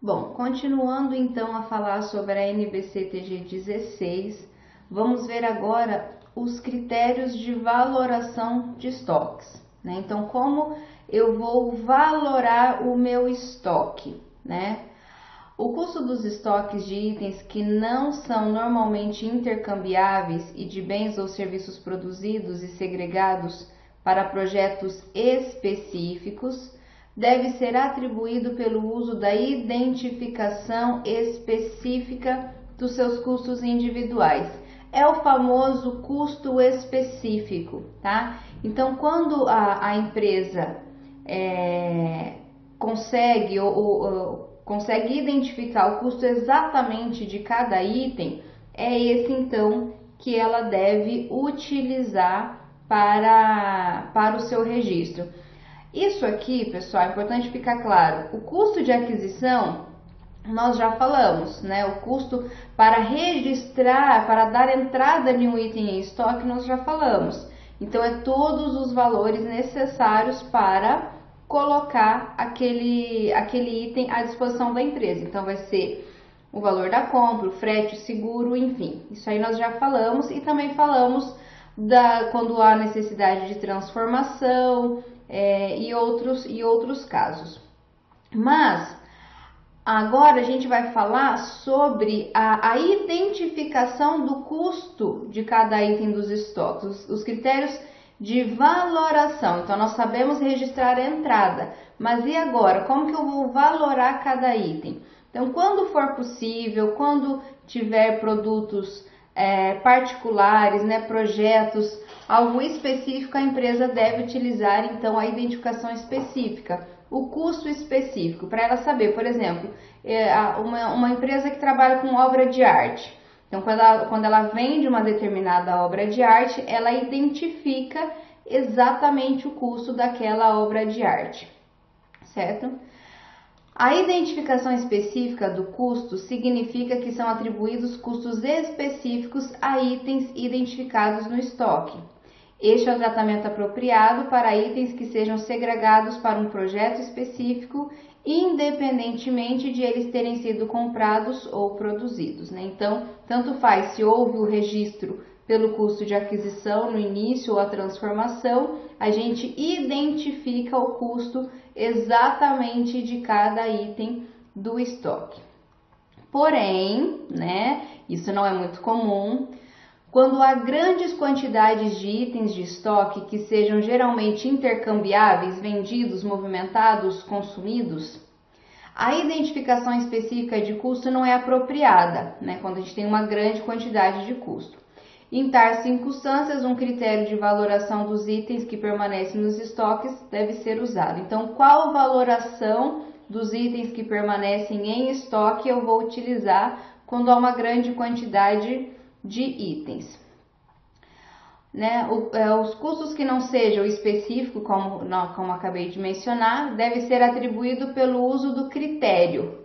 Bom, continuando então a falar sobre a NBC-TG 16, vamos ver agora os critérios de valoração de estoques, né? Então, como eu vou valorar o meu estoque, né? O custo dos estoques de itens que não são normalmente intercambiáveis e de bens ou serviços produzidos e segregados para projetos específicos deve ser atribuído pelo uso da identificação específica dos seus custos individuais. É o famoso custo específico, tá? Então, quando a empresa consegue identificar o custo exatamente de cada item, é esse então que ela deve utilizar para o seu registro. Isso aqui, pessoal, é importante ficar claro. O custo de aquisição, nós já falamos, né? O custo para registrar, para dar entrada em um item em estoque, nós já falamos. Então, é todos os valores necessários para colocar aquele item à disposição da empresa. Então, vai ser o valor da compra, o frete, o seguro, enfim. Isso aí nós já falamos e também falamos quando há necessidade de transformação e outros casos. Mas agora a gente vai falar sobre a identificação do custo de cada item dos estoques, os critérios de valoração. Então, nós sabemos registrar a entrada, mas e agora? Como que eu vou valorar cada item? Então, quando for possível, quando tiver produtos particulares, né, projetos, algo específico, a empresa deve utilizar então a identificação específica, o custo específico, para ela saber, por exemplo, uma empresa que trabalha com obra de arte. Então, quando ela vende uma determinada obra de arte, ela identifica exatamente o custo daquela obra de arte, certo? A identificação específica do custo significa que são atribuídos custos específicos a itens identificados no estoque. Este é o tratamento apropriado para itens que sejam segregados para um projeto específico, independentemente de eles terem sido comprados ou produzidos, né? Então, tanto faz se houve o registro pelo custo de aquisição no início ou a transformação, a gente identifica o custo exatamente de cada item do estoque. Porém, né, isso não é muito comum. Quando há grandes quantidades de itens de estoque que sejam geralmente intercambiáveis, vendidos, movimentados, consumidos, a identificação específica de custo não é apropriada, né, quando a gente tem uma grande quantidade de custo. Em tais circunstâncias, um critério de valoração dos itens que permanecem nos estoques deve ser usado. Então, qual valoração dos itens que permanecem em estoque eu vou utilizar quando há uma grande quantidade de itens? Né? Os custos que não sejam específicos, como acabei de mencionar, deve ser atribuído pelo uso do critério.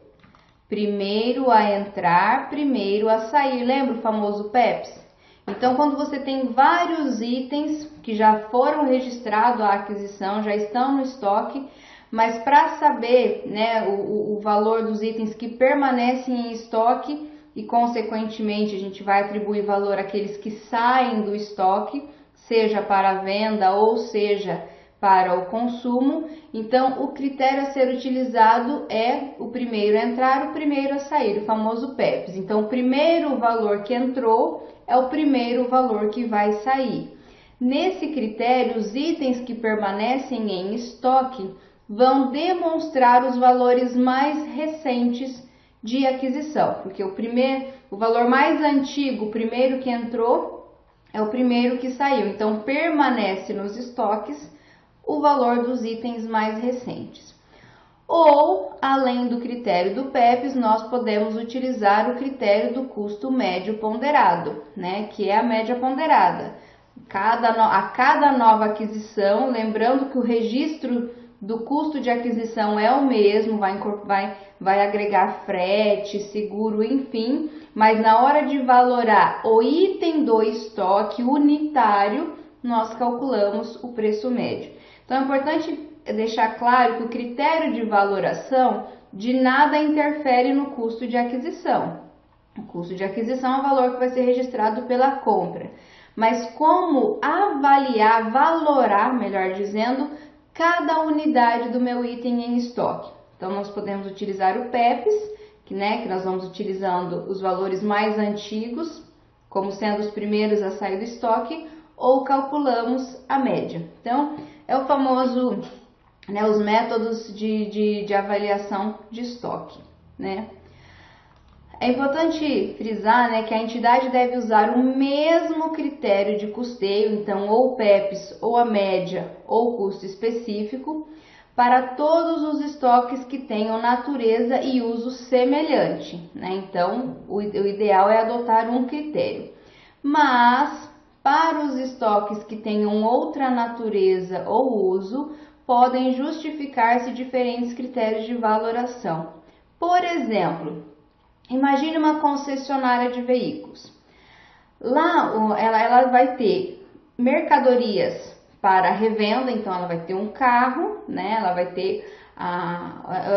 Primeiro a entrar, primeiro a sair. Lembra o famoso PEPs? Então, quando você tem vários itens que já foram registrados à aquisição, já estão no estoque, mas para saber, né, o valor dos itens que permanecem em estoque e, consequentemente, a gente vai atribuir valor àqueles que saem do estoque, seja para a venda ou seja para o consumo. Então, o critério a ser utilizado é o primeiro a entrar, o primeiro a sair, o famoso PEPs. Então, o primeiro valor que entrou é o primeiro valor que vai sair. Nesse critério, os itens que permanecem em estoque vão demonstrar os valores mais recentes de aquisição, porque o valor mais antigo, o primeiro que entrou, é o primeiro que saiu. Então, permanece nos estoques o valor dos itens mais recentes. Ou, além do critério do PEPs, nós podemos utilizar o critério do custo médio ponderado, né, que é a média ponderada. A cada nova aquisição, lembrando que o registro do custo de aquisição é o mesmo, vai agregar frete, seguro, enfim, mas na hora de valorar o item do estoque unitário, nós calculamos o preço médio. Então, é importante deixar claro que o critério de valoração de nada interfere no custo de aquisição. O custo de aquisição é o valor que vai ser registrado pela compra. Mas como avaliar, valorar, melhor dizendo, cada unidade do meu item em estoque? Então, nós podemos utilizar o PEPs, que nós vamos utilizando os valores mais antigos, como sendo os primeiros a sair do estoque, ou calculamos a média. Então, é o famoso, os métodos de avaliação de estoque, É importante frisar, que a entidade deve usar o mesmo critério de custeio, então ou o PEPs, ou a média, ou custo específico, para todos os estoques que tenham natureza e uso semelhante, Então, o ideal é adotar um critério. Mas, para os estoques que tenham outra natureza ou uso, podem justificar-se diferentes critérios de valoração. Por exemplo, imagine uma concessionária de veículos. Lá ela vai ter mercadorias para revenda, então ela vai ter um carro, ela vai ter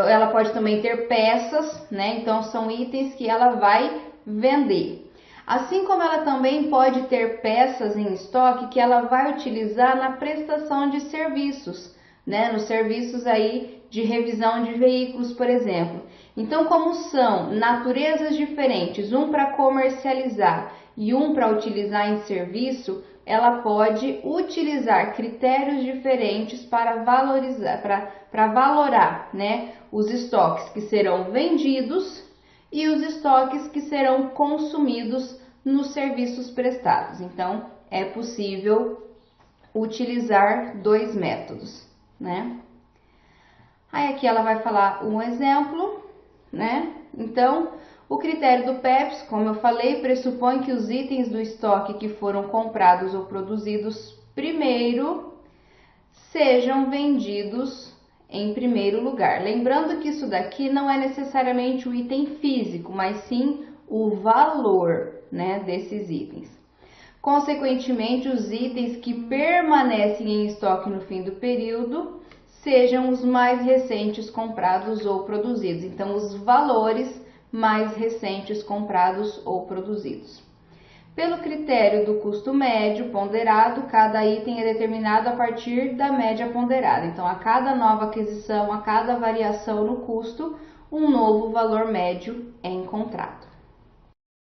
ela pode também ter peças, então são itens que ela vai vender. Assim como ela também pode ter peças em estoque que ela vai utilizar na prestação de serviços, nos serviços aí de revisão de veículos, por exemplo. Então, como são naturezas diferentes, um para comercializar e um para utilizar em serviço, ela pode utilizar critérios diferentes para valorar, os estoques que serão vendidos e os estoques que serão consumidos nos serviços prestados. Então, é possível utilizar dois métodos, Aí aqui ela vai falar um exemplo, Então, o critério do PEPs, como eu falei, pressupõe que os itens do estoque que foram comprados ou produzidos primeiro sejam vendidos em primeiro lugar. Lembrando que isso daqui não é necessariamente o item físico, mas sim o valor, desses itens. Consequentemente, os itens que permanecem em estoque no fim do período sejam os mais recentes comprados ou produzidos. Então, os valores mais recentes comprados ou produzidos. Pelo critério do custo médio ponderado, cada item é determinado a partir da média ponderada. Então, a cada nova aquisição, a cada variação no custo, um novo valor médio é encontrado.